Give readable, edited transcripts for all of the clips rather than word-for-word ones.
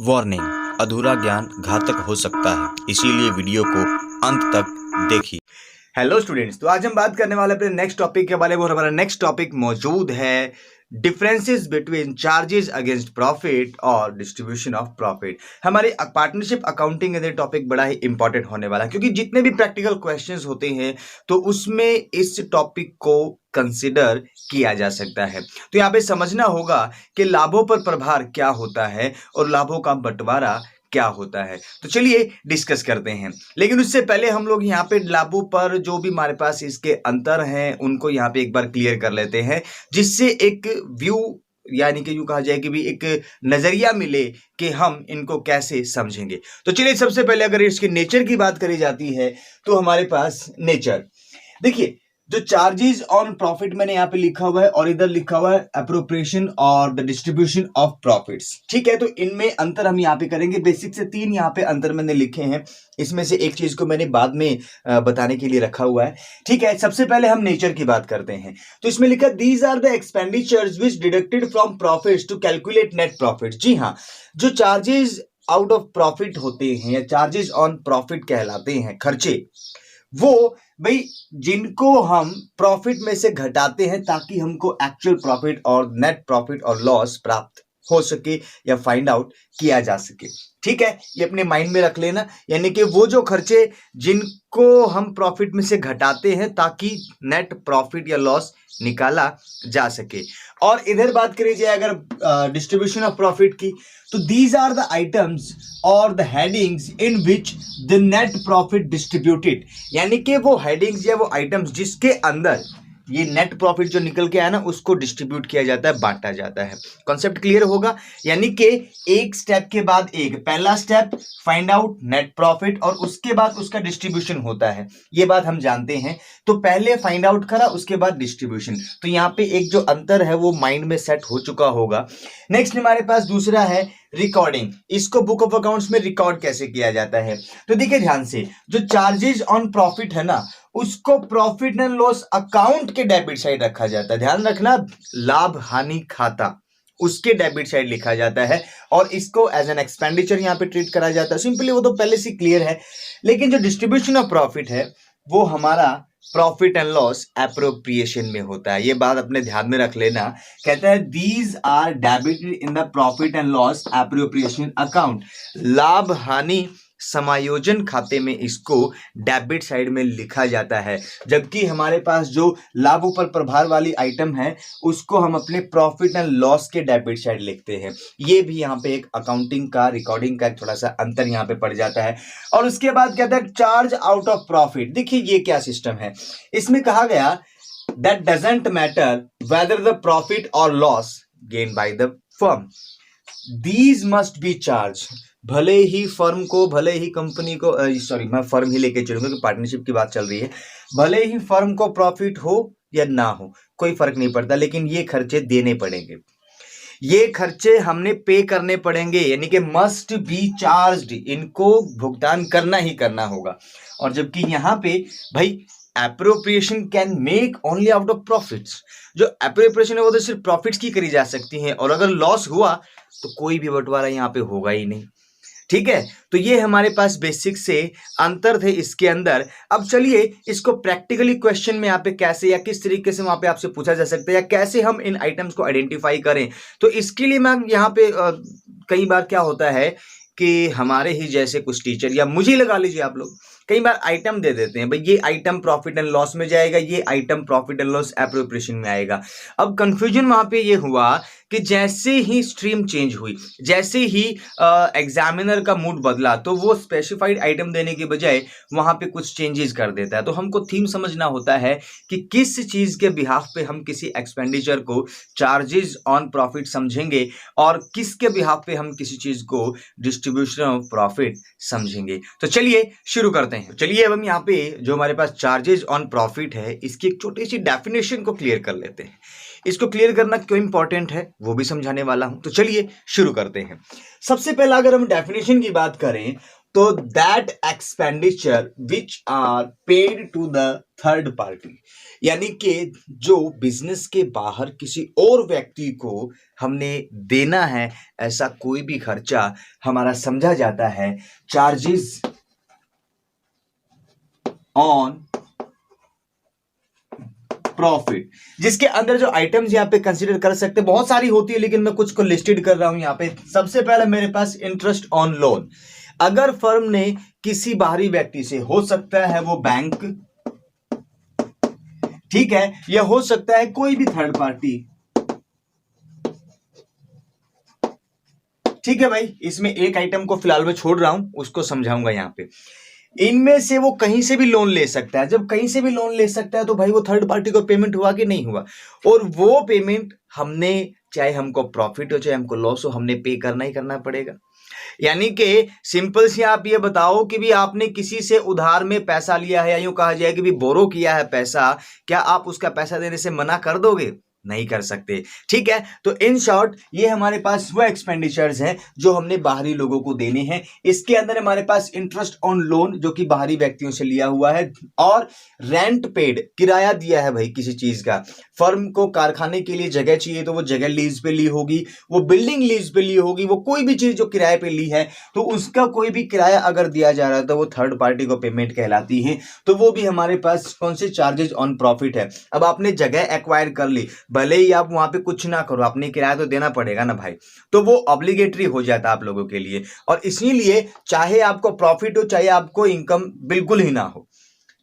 Warning, अधूरा ज्ञान घातक हो सकता है, इसीलिए वीडियो को अंत तक देखिए। हेलो स्टूडेंट्स, तो आज हम बात करने वाले अपने नेक्स्ट टॉपिक के बारे में और हमारा नेक्स्ट टॉपिक मौजूद है differences between charges against profit और डिस्ट्रीब्यूशन ऑफ प्रॉफिट। हमारे पार्टनरशिप अकाउंटिंग के टॉपिक बड़ा ही इंपॉर्टेंट होने वाला है, क्योंकि जितने भी प्रैक्टिकल क्वेश्चंस होते हैं तो उसमें इस टॉपिक को कंसिडर किया जा सकता है। तो यहाँ पे समझना होगा कि लाभों पर प्रभार क्या होता है और लाभों का बंटवारा क्या होता है। तो चलिए डिस्कस करते हैं, लेकिन उससे पहले हम लोग यहाँ पे लाभों पर जो भी हमारे पास इसके अंतर हैं उनको यहाँ पे एक बार क्लियर कर लेते हैं, जिससे एक व्यू यानी कि यूं कहा जाए कि भी एक नजरिया मिले कि हम इनको कैसे समझेंगे। तो चलिए सबसे पहले अगर इसके नेचर की बात करी जाती है तो हमारे पास नेचर देखिए, जो चार्जेस ऑन प्रॉफिट मैंने यहाँ पे लिखा हुआ है और इधर लिखा हुआ है एप्रोप्रिएशन और द डिस्ट्रीब्यूशन ऑफ प्रॉफिट्स। ठीक है, तो इनमें अंतर हम यहाँ पे करेंगे। बेसिक से 3 यहाँ पे अंतर मैंने लिखे हैं, इसमें से एक चीज को मैंने बाद में बताने के लिए रखा हुआ है। ठीक है, सबसे पहले हम नेचर की बात करते हैं। तो इसमें लिखा these are the expenditures which deducted from profits to calculate net profit. जी हाँ, जो चार्जेस आउट ऑफ प्रॉफिट होते हैं या चार्जेस ऑन प्रॉफिट कहलाते हैं, खर्चे, वो भाई जिनको हम प्रॉफिट में से घटाते हैं ताकि हमको एक्चुअल प्रॉफिट और नेट प्रॉफिट और लॉस प्राप्त हो सके या फाइंड आउट किया जा सके। ठीक है, ये अपने माइंड में रख लेना, यानी कि वो जो खर्चे जिनको हम प्रॉफिट में से घटाते हैं ताकि नेट प्रॉफिट या लॉस निकाला जा सके। और इधर बात करी जाए अगर डिस्ट्रीब्यूशन ऑफ प्रॉफिट की, तो दीज आर द आइटम्स और the headings in which the net profit distributed, यानी कि वो हेडिंग्स या वो आइटम्स जिसके अंदर ये नेट प्रॉफिट जो निकल के आया ना उसको डिस्ट्रीब्यूट किया जाता है, बांटा जाता है। कॉन्सेप्ट क्लियर होगा, यानी कि एक स्टेप के बाद एक, पहला step find out net profit और उसके बाद उसका डिस्ट्रीब्यूशन होता है, ये बात हम जानते हैं। तो पहले फाइंड आउट करा, उसके बाद डिस्ट्रीब्यूशन। तो यहाँ पे एक जो अंतर है वो माइंड में सेट हो चुका होगा। नेक्स्ट हमारे पास दूसरा है रिकॉर्डिंग। इसको बुक ऑफ अकाउंट्स में रिकॉर्ड कैसे किया जाता है, तो देखिए ध्यान से, जो चार्जेस ऑन प्रॉफिट है ना उसको प्रॉफिट एंड लॉस अकाउंट के डेबिट साइड रखा जाता है। ध्यान रखना, लाभ हानि खाता उसके डेबिट साइड लिखा जाता है और इसको एज एन एक्सपेंडिचर यहाँ पे ट्रीट करा जाता है। सिंपली वो तो पहले से क्लियर है, लेकिन जो डिस्ट्रीब्यूशन ऑफ प्रॉफिट है वो हमारा प्रॉफिट एंड लॉस एप्रोप्रिएशन में होता है। ये बात अपने ध्यान में रख लेना। कहता है these are debited in the profit and loss appropriation account. लाभ हानि समायोजन खाते में इसको डेबिट साइड में लिखा जाता है, जबकि हमारे पास जो लाभों पर प्रभार वाली आइटम है उसको हम अपने प्रॉफिट एंड लॉस के डेबिट साइड लिखते हैं। ये भी यहाँ पे एक अकाउंटिंग का, रिकॉर्डिंग का थोड़ा सा अंतर यहाँ पे पड़ जाता है। और उसके बाद कहता है चार्ज आउट ऑफ प्रॉफिट। देखिए ये क्या सिस्टम है, इसमें कहा गया that doesn't matter whether the profit और loss gain by the firm, these must be charge. भले ही फर्म को, भले ही कंपनी को, सॉरी मैं फर्म ही लेके चलूंगा कि पार्टनरशिप की बात चल रही है, भले ही फर्म को प्रॉफिट हो या ना हो कोई फर्क नहीं पड़ता, लेकिन ये खर्चे देने पड़ेंगे, ये खर्चे हमने पे करने पड़ेंगे, यानी कि मस्ट बी चार्ज्ड, इनको भुगतान करना ही करना होगा। और जबकि यहाँ पे भाई appropriation can make only out of profits, जो एप्रोप्रिएशन है वो तो सिर्फ प्रॉफिट्स की करी जा सकती है, और अगर लॉस हुआ तो कोई भी बंटवारा यहाँ पे होगा ही नहीं। ठीक है, तो ये हमारे पास बेसिक से अंतर थे इसके अंदर। अब चलिए इसको प्रैक्टिकली क्वेश्चन में यहाँ पे कैसे या किस तरीके से वहां पे आपसे पूछा जा सकता है या कैसे हम इन आइटम्स को आइडेंटिफाई करें। तो इसके लिए मैं यहाँ पे कई बार क्या होता है कि हमारे ही जैसे कुछ टीचर या मुझे लगा लीजिए आप लोग कई बार आइटम दे देते हैं, भाई ये आइटम प्रॉफिट एंड लॉस में जाएगा, ये item profit and loss appropriation में आएगा। अब कंफ्यूजन वहां पे ये हुआ कि जैसे ही स्ट्रीम चेंज हुई, जैसे ही एग्जामिनर का मूड बदला, तो वो स्पेसिफाइड आइटम देने के बजाय वहां पे कुछ चेंजेस कर देता है। तो हमको थीम समझना होता है कि किस चीज के बिहाफ पे हम किसी एक्सपेंडिचर को चार्जेस ऑन प्रॉफिट समझेंगे और किसके बिहाफ पे हम किसी चीज को डिस्ट्रीब्यूशन ऑफ प्रॉफिट समझेंगे। तो चलिए शुरू करते हैं। चलिए अब हम यहाँ पे जो हमारे पास चार्जेस ऑन प्रॉफिट है इसकी एक छोटी सी डेफिनेशन को क्लियर कर लेते हैं। इसको क्लियर करना क्यों इंपॉर्टेंट है वो भी समझाने वाला हूं। तो चलिए शुरू करते हैं। सबसे पहला अगर हम डेफिनेशन की बात करें तो that expenditure which are paid to the third party, यानी कि जो बिजनेस के बाहर किसी और व्यक्ति को हमने देना है, ऐसा कोई भी खर्चा हमारा समझा जाता है चार्जेस ऑन प्रॉफिट, जिसके अंदर जो आइटम्स यहां पे कंसीडर कर सकते हैं बहुत सारी होती है, लेकिन मैं कुछ को लिस्टेड कर रहा हूं यहां पे। सबसे पहले मेरे पास इंटरेस्ट ऑन लोन। अगर फर्म ने किसी बाहरी व्यक्ति से, हो सकता है वो बैंक, ठीक है, या हो सकता है कोई भी थर्ड पार्टी, ठीक है भाई, इसमें एक आइटम को फिलहाल मैं छोड़ रहा हूं, उसको समझाऊंगा यहां पे। इनमें से वो कहीं से भी लोन ले सकता है। जब कहीं से भी लोन ले सकता है तो भाई वो थर्ड पार्टी को पेमेंट हुआ कि नहीं हुआ, और वो पेमेंट हमने, चाहे हमको प्रॉफिट हो चाहे हमको लॉस हो, हमने पे करना ही करना पड़ेगा। यानी कि सिंपल सी आप ये बताओ कि भी आपने किसी से उधार में पैसा लिया है, या यूं कहा जाए कि भी बोरो किया है पैसा, क्या आप उसका पैसा देने से मना कर दोगे? नहीं कर सकते, ठीक है। तो इन शॉर्ट ये हमारे पास वो एक्सपेंडिचर्स हैं जो हमने बाहरी लोगों को देने हैं। इसके अंदर हमारे पास इंटरेस्ट ऑन लोन जो कि बाहरी व्यक्तियों से लिया हुआ है, और रेंट पेड, किराया दिया है भाई किसी चीज का। फर्म को कारखाने के लिए जगह चाहिए तो वो जगह लीज पे ली होगी, वो बिल्डिंग लीज पे ली होगी, वो कोई भी चीज जो किराए पे ली है, तो उसका कोई भी किराया अगर दिया जा रहा है तो वो थर्ड पार्टी को पेमेंट कहलाती है। तो वो भी हमारे पास कौन से चार्जेस ऑन प्रॉफिट है। अब आपने जगह एक्वायर कर ली, भले ही आप वहां पे कुछ ना करो, आपने किराया तो देना पड़ेगा ना भाई, तो वो ऑब्लिगेटरी हो जाता है आप लोगों के लिए। और इसीलिए चाहे आपको प्रॉफिट हो चाहे आपको इनकम बिल्कुल ही ना हो,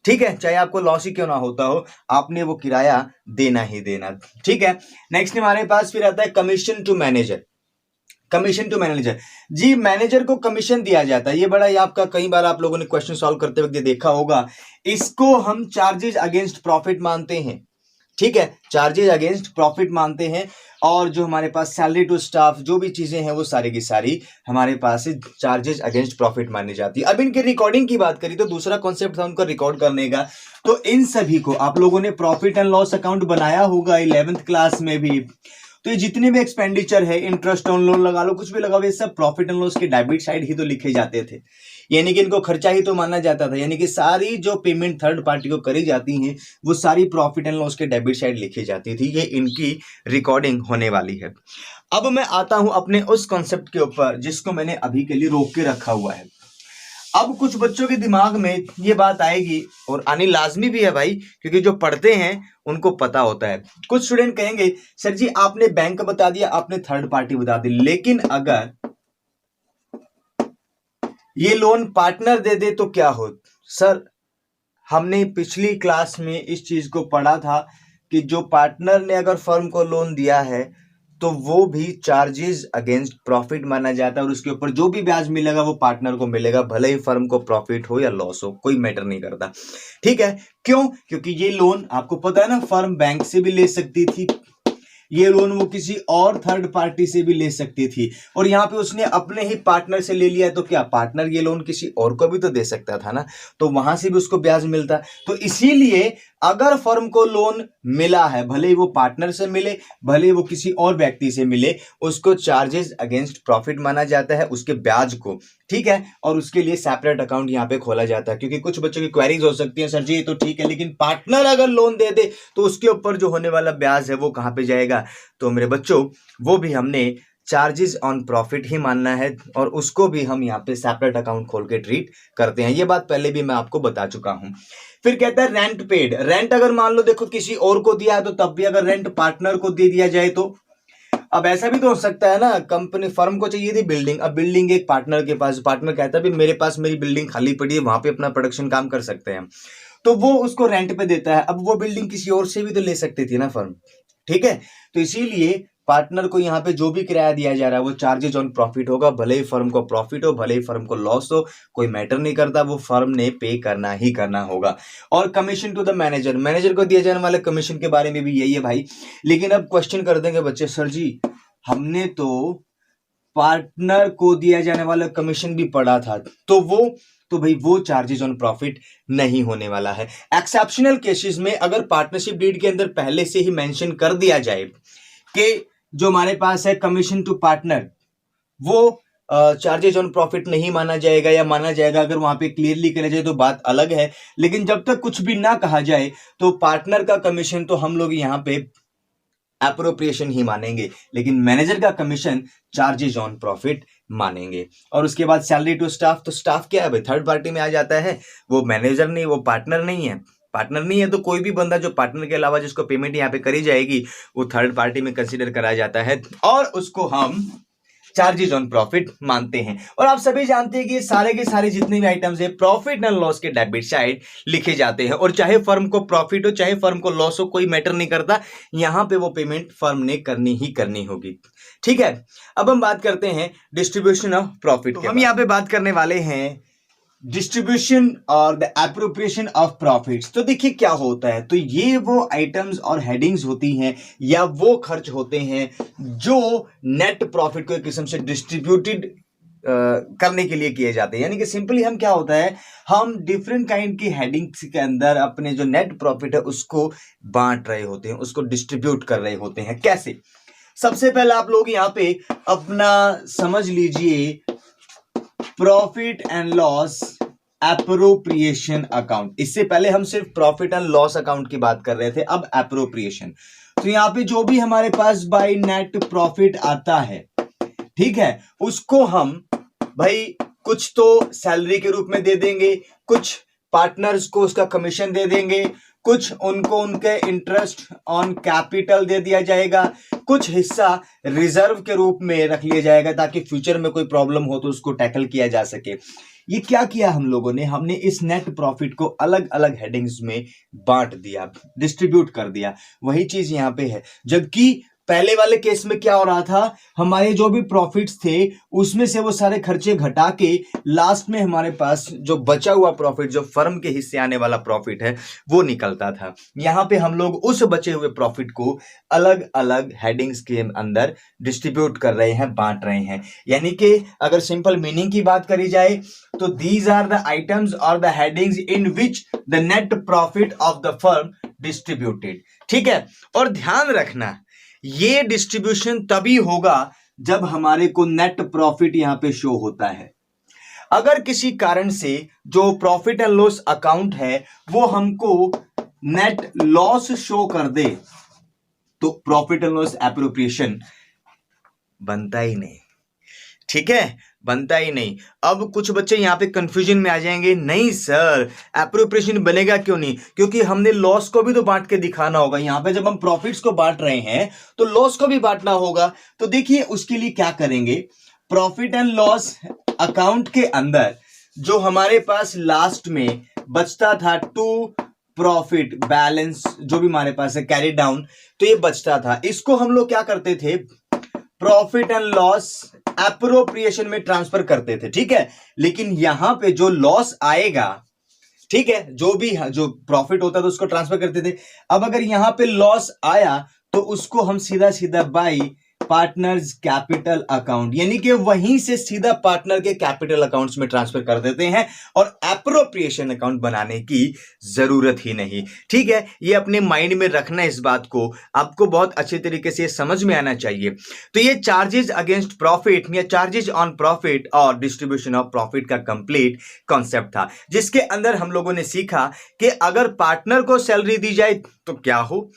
ठीक है, चाहे आपको लॉस ही क्यों ना होता हो, आपने वो किराया देना ही देना, ठीक है। नेक्स्ट हमारे पास फिर आता है commission to manager. Commission to manager जी, मैनेजर को कमीशन दिया जाता है। ये बड़ा ही आपका कई बार आप लोगों ने क्वेश्चन सॉल्व करते वक्त देखा होगा। इसको हम चार्जेस अगेंस्ट प्रॉफिट मानते हैं, ठीक है, चार्जेस अगेंस्ट प्रॉफिट मानते हैं। और जो हमारे पास सैलरी टू स्टाफ जो भी चीजें हैं वो सारी की सारी हमारे पास चार्जेस अगेंस्ट प्रॉफिट मानी जाती है। अब इनकी रिकॉर्डिंग की बात करी तो दूसरा कॉन्सेप्ट था उनको रिकॉर्ड करने का। तो इन सभी को आप लोगों ने प्रॉफिट एंड लॉस अकाउंट बनाया होगा 11th क्लास में भी। तो ये जितने भी एक्सपेंडिचर है, इंटरेस्ट ऑन लोन लगा लो, कुछ भी लगाओ, ये सब प्रॉफिट एंड लॉस के डेबिट साइड ही तो लिखे जाते थे, यानी कि इनको खर्चा ही तो माना जाता था। यानी कि सारी जो पेमेंट थर्ड पार्टी को करी जाती है वो सारी प्रॉफिट एंड लॉस के डेबिट साइड लिखी जाती थी। ये इनकी रिकॉर्डिंग होने वाली है। अब मैं आता हूं अपने उस कॉन्सेप्ट के ऊपर जिसको मैंने अभी के लिए रोक के रखा हुआ है। अब कुछ बच्चों के दिमाग में ये बात आएगी, और आनी लाजमी भी है भाई, क्योंकि जो पढ़ते हैं उनको पता होता है। कुछ स्टूडेंट कहेंगे सर जी आपने बैंक बता दिया, आपने थर्ड पार्टी बता दी, लेकिन अगर ये लोन पार्टनर दे दे तो क्या हो? सर हमने पिछली क्लास में इस चीज को पढ़ा था कि जो पार्टनर ने अगर फर्म को लोन दिया है तो वो भी चार्जेस अगेंस्ट प्रॉफिट माना जाता है, और उसके ऊपर जो भी ब्याज मिलेगा वो पार्टनर को मिलेगा, भले ही फर्म को प्रॉफिट हो या लॉस हो, कोई मैटर नहीं करता, ठीक है। क्यों? क्योंकि ये लोन आपको पता है ना, फर्म बैंक से भी ले सकती थी, ये लोन वो किसी और थर्ड पार्टी से भी ले सकती थी, और यहां पे उसने अपने ही पार्टनर से ले लिया, तो क्या पार्टनर ये लोन किसी और को भी तो दे सकता था ना, तो वहां से भी उसको ब्याज मिलता। तो इसीलिए अगर फर्म को लोन मिला है, भले ही वो पार्टनर से मिले, भले ही वो किसी और व्यक्ति से मिले, उसको चार्जेस अगेंस्ट प्रॉफिट माना जाता है, उसके ब्याज को, ठीक है। और उसके लिए सेपरेट अकाउंट यहाँ पे खोला जाता है, क्योंकि कुछ बच्चों की क्वेरीज हो सकती है, सर जी ये तो ठीक है लेकिन पार्टनर अगर लोन दे दे तो उसके ऊपर जो होने वाला ब्याज है वो कहाँ पे जाएगा? तो मेरे बच्चों वो भी हमने चार्जेस ऑन प्रॉफिट ही मानना है, और उसको भी हम यहाँ पे सेपरेट अकाउंट खोल के ट्रीट करते हैं। ये बात पहले भी मैं आपको बता चुका हूं। फिर कहता है रेंट पेड। रेंट अगर मान लो देखो किसी और को दिया है तो तब भी अगर रेंट पार्टनर को दे दिया जाए तो, अब ऐसा भी तो हो सकता है ना, कंपनी फर्म को चाहिए थी बिल्डिंग, अब बिल्डिंग एक पार्टनर के पास, पार्टनर कहता है मेरे पास मेरी बिल्डिंग खाली पड़ी है, वहां पे अपना प्रोडक्शन काम कर सकते हैं, तो वो उसको रेंट पे देता है। अब वो बिल्डिंग किसी और से भी तो ले सकती थी ना फर्म, ठीक है। तो इसीलिए पार्टनर को यहाँ पे जो भी किराया दिया जा रहा है वो चार्जेज ऑन प्रॉफिट होगा, भले ही फर्म को प्रॉफिट हो भले ही फर्म को लॉस हो, कोई मैटर नहीं करता, वो फर्म ने पे करना ही करना होगा। और commission to the manager, manager को दिया जाने वाले कमीशन के बारे में भी यही है भाई। लेकिन अब क्वेश्चन कर देंगे बच्चे, सर जी हमने तो पार्टनर को दिया जाने वाला कमीशन भी पढ़ा था, तो भाई वो चार्जेस ऑन प्रॉफिट नहीं होने वाला है। एक्सेप्शनल केसेस में अगर पार्टनरशिप डीड के अंदर पहले से ही मेंशन कर दिया जाए कि जो हमारे पास है कमीशन टू पार्टनर, वो चार्जेज ऑन प्रॉफिट नहीं माना जाएगा या माना जाएगा, अगर वहां पे क्लियरली करा जाए तो बात अलग है। लेकिन जब तक कुछ भी ना कहा जाए तो पार्टनर का कमीशन तो हम लोग यहाँ पे एप्रोप्रिएशन ही मानेंगे, लेकिन मैनेजर का कमीशन चार्जेज ऑन प्रॉफिट मानेंगे। और उसके बाद सैलरी टू स्टाफ, तो स्टाफ क्या है भाई, थर्ड पार्टी में आ जाता है, वो मैनेजर नहीं, वो पार्टनर नहीं है। पार्टनर नहीं है तो कोई भी बंदा जो पार्टनर के अलावा जिसको पेमेंट यहाँ पे करी जाएगी वो थर्ड पार्टी में कंसीडर करा जाता है और उसको हम चार्जेज ऑन प्रॉफिट मानते हैं। और आप सभी जानते हैं कि सारे के सारे जितने भी आइटम्स है प्रॉफिट एंड लॉस के डेबिट साइड लिखे जाते हैं, और चाहे फर्म को प्रॉफिट हो चाहे फर्म को लॉस हो, कोई मैटर नहीं करता, यहां पे वो पेमेंट फर्म ने करनी ही करनी होगी। ठीक है, अब हम बात करते हैं डिस्ट्रीब्यूशन ऑफ प्रॉफिट। हम यहाँ पे बात करने वाले हैं डिस्ट्रीब्यूशन और द एप्रोप्रिएशन ऑफ प्रॉफिट्स। तो देखिए क्या होता है, तो ये वो आइटम्स और हेडिंग्स होती हैं या वो खर्च होते हैं जो नेट प्रॉफिट को एक किस्म से डिस्ट्रीब्यूटेड करने के लिए किए जाते हैं। यानी कि सिंपली हम क्या होता है, हम डिफरेंट काइंड की हेडिंग्स के अंदर अपने जो नेट प्रॉफिट है उसको बांट रहे होते हैं, उसको डिस्ट्रीब्यूट कर रहे होते हैं। कैसे? सबसे पहले आप लोग यहाँ पे अपना समझ लीजिए profit and loss appropriation account. इससे पहले हम सिर्फ प्रॉफिट एंड लॉस अकाउंट की बात कर रहे थे, अब एप्रोप्रिएशन। तो यहां पे जो भी हमारे पास बाय नेट प्रॉफिट आता है, ठीक है, उसको हम भाई कुछ तो सैलरी के रूप में दे देंगे, कुछ पार्टनर्स को उसका कमीशन दे देंगे, कुछ उनको उनके इंटरेस्ट ऑन कैपिटल दे दिया जाएगा, कुछ हिस्सा रिजर्व के रूप में रख लिया जाएगा ताकि फ्यूचर में कोई प्रॉब्लम हो तो उसको टैकल किया जा सके। ये क्या किया हम लोगों ने, हमने इस नेट प्रॉफिट को अलग अलग हेडिंग्स में बांट दिया, डिस्ट्रीब्यूट कर दिया। वही चीज यहां पे है। जबकि पहले वाले केस में क्या हो रहा था, हमारे जो भी प्रॉफिट्स थे उसमें से वो सारे खर्चे घटा के लास्ट में हमारे पास जो बचा हुआ प्रॉफिट, जो फर्म के हिस्से आने वाला प्रॉफिट है, वो निकलता था। यहां पे हम लोग उस बचे हुए प्रॉफिट को अलग अलग हेडिंग्स के अंदर डिस्ट्रीब्यूट कर रहे हैं, बांट रहे हैं। यानी कि अगर सिंपल मीनिंग की बात करी जाए तो दीज आर द आइटम्स और the headings in which the net profit of the firm distributed. ठीक है, और ध्यान रखना ये डिस्ट्रीब्यूशन तभी होगा जब हमारे को नेट प्रॉफिट यहां पे शो होता है। अगर किसी कारण से जो प्रॉफिट एंड लॉस अकाउंट है वो हमको नेट लॉस शो कर दे तो प्रॉफिट एंड लॉस एप्रोप्रिएशन बनता ही नहीं। ठीक है, बनता ही नहीं। अब कुछ बच्चे यहां पे कंफ्यूजन में आ जाएंगे, नहीं सर एप्रोप्रिएशन बनेगा क्यों नहीं, क्योंकि हमने लॉस को भी तो बांट के दिखाना होगा। यहां पे जब हम प्रॉफिट्स को बांट रहे हैं तो लॉस को भी बांटना होगा। तो देखिए उसके लिए क्या करेंगे, प्रॉफिट एंड लॉस अकाउंट के अंदर जो हमारे पास लास्ट में बचता था टू प्रॉफिट बैलेंस, जो भी हमारे पास है कैरी डाउन, तो ये बचता था, इसको हम लोग क्या करते थे, प्रॉफिट एंड लॉस एप्रोप्रिएशन में ट्रांसफर करते थे। ठीक है, लेकिन यहां पे जो लॉस आएगा, ठीक है, जो प्रॉफिट होता था उसको ट्रांसफर करते थे। अब अगर यहां पे लॉस आया तो उसको हम सीधा सीधा बाई पार्टनर्स कैपिटल अकाउंट, यानी कि वहीं से सीधा पार्टनर के कैपिटल अकाउंट्स में ट्रांसफर कर देते हैं और एप्रोप्रिएशन अकाउंट बनाने की जरूरत ही नहीं। ठीक है, ये अपने माइंड में रखना, इस बात को आपको बहुत अच्छे तरीके से समझ में आना चाहिए। तो ये चार्जेस अगेंस्ट प्रॉफिट या चार्जेस ऑन प्रॉफिट और डिस्ट्रीब्यूशन ऑफ प्रॉफिट का कंप्लीट कॉन्सेप्ट था, जिसके अंदर हम लोगों ने सीखा कि अगर पार्टनर को सैलरी दी जाए तो क्या हो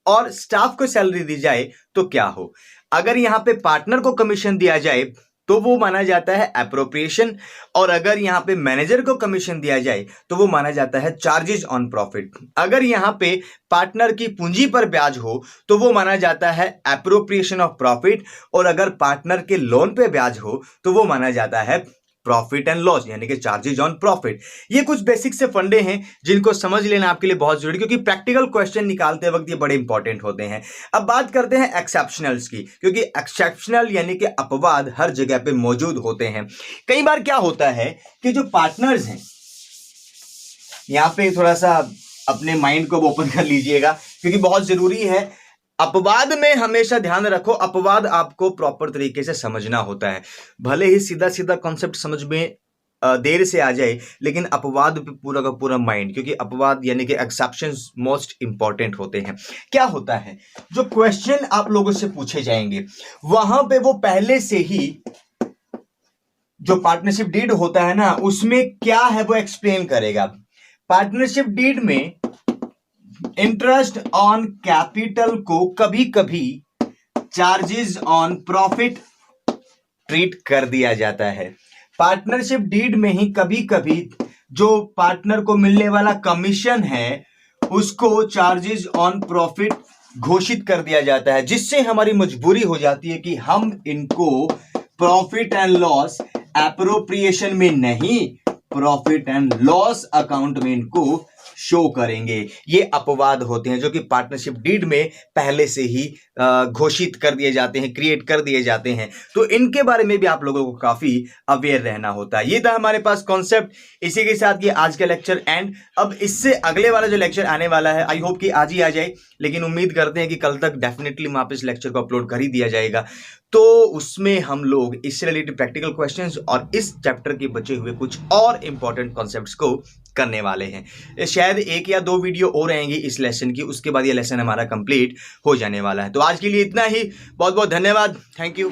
और स्टाफ को सैलरी दी जाए तो क्या हो। अगर यहां पे पार्टनर को कमीशन दिया जाए तो वो माना जाता है एप्रोप्रिएशन, और अगर यहां पे मैनेजर को कमीशन दिया जाए तो वो माना जाता है चार्जेस ऑन प्रॉफिट। अगर यहां पे पार्टनर की पूंजी पर ब्याज हो तो वो माना जाता है एप्रोप्रिएशन ऑफ प्रॉफिट, और अगर पार्टनर के लोन पे ब्याज हो तो वो माना जाता है प्रॉफिट एंड लॉस, यानी कि चार्जेज ऑन प्रॉफिट। ये कुछ बेसिक से फंडे हैं जिनको समझ लेना आपके लिए बहुत जरूरी, क्योंकि प्रैक्टिकल क्वेश्चन निकालते वक्त ये बड़े इंपॉर्टेंट होते हैं। अब बात करते हैं एक्सेप्शनल्स की, क्योंकि एक्सेप्शनल यानी कि अपवाद हर जगह पे मौजूद होते हैं। कई बार क्या होता है कि जो पार्टनर्स हैं, यहां पे थोड़ा सा अपने माइंड को ओपन कर लीजिएगा क्योंकि बहुत जरूरी है। अपवाद में हमेशा ध्यान रखो, अपवाद आपको प्रॉपर तरीके से समझना होता है। भले ही सीधा सीधा कॉन्सेप्ट समझ में देर से आ जाए, लेकिन अपवाद पे पूरा का पूरा माइंड, क्योंकि अपवाद यानी कि एक्सेप्शंस मोस्ट इंपॉर्टेंट होते हैं। क्या होता है, जो क्वेश्चन आप लोगों से पूछे जाएंगे वहां पे वो पहले से ही जो पार्टनरशिप डीड होता है ना, उसमें क्या है वो एक्सप्लेन करेगा। पार्टनरशिप डीड में इंटरेस्ट ऑन कैपिटल को कभी कभी चार्जेस ऑन प्रॉफिट ट्रीट कर दिया जाता है। पार्टनरशिप डीड में ही कभी कभी जो पार्टनर को मिलने वाला कमीशन है उसको चार्जेस ऑन प्रॉफिट घोषित कर दिया जाता है, जिससे हमारी मजबूरी हो जाती है कि हम इनको प्रॉफिट एंड लॉस एप्रोप्रिएशन में नहीं, प्रॉफिट एंड लॉस अकाउंट में इनको शो करेंगे। ये अपवाद होते हैं जो कि पार्टनरशिप डीड में पहले से ही घोषित कर दिए जाते हैं, क्रिएट कर दिए जाते हैं। तो इनके बारे में भी आप लोगों को काफी अवेयर रहना होता है। ये था हमारे पास कॉन्सेप्ट। इसी के साथ ये आज का लेक्चर एंड। अब इससे अगले वाला जो लेक्चर आने वाला है, आई होप कि आज ही आ जाए, लेकिन उम्मीद करते हैं कि कल तक डेफिनेटली वहां पे इस लेक्चर को अपलोड कर ही दिया जाएगा। तो उसमें हम लोग इससे रिलेटेड प्रैक्टिकल क्वेश्चंस और इस चैप्टर के बचे हुए कुछ और इंपॉर्टेंट कॉन्सेप्ट्स को करने वाले हैं। शायद 1 या 2 वीडियो और रहेंगी इस लेसन की, उसके बाद ये लेसन हमारा कंप्लीट हो जाने वाला है। तो आज के लिए इतना ही। बहुत बहुत धन्यवाद। Thank you.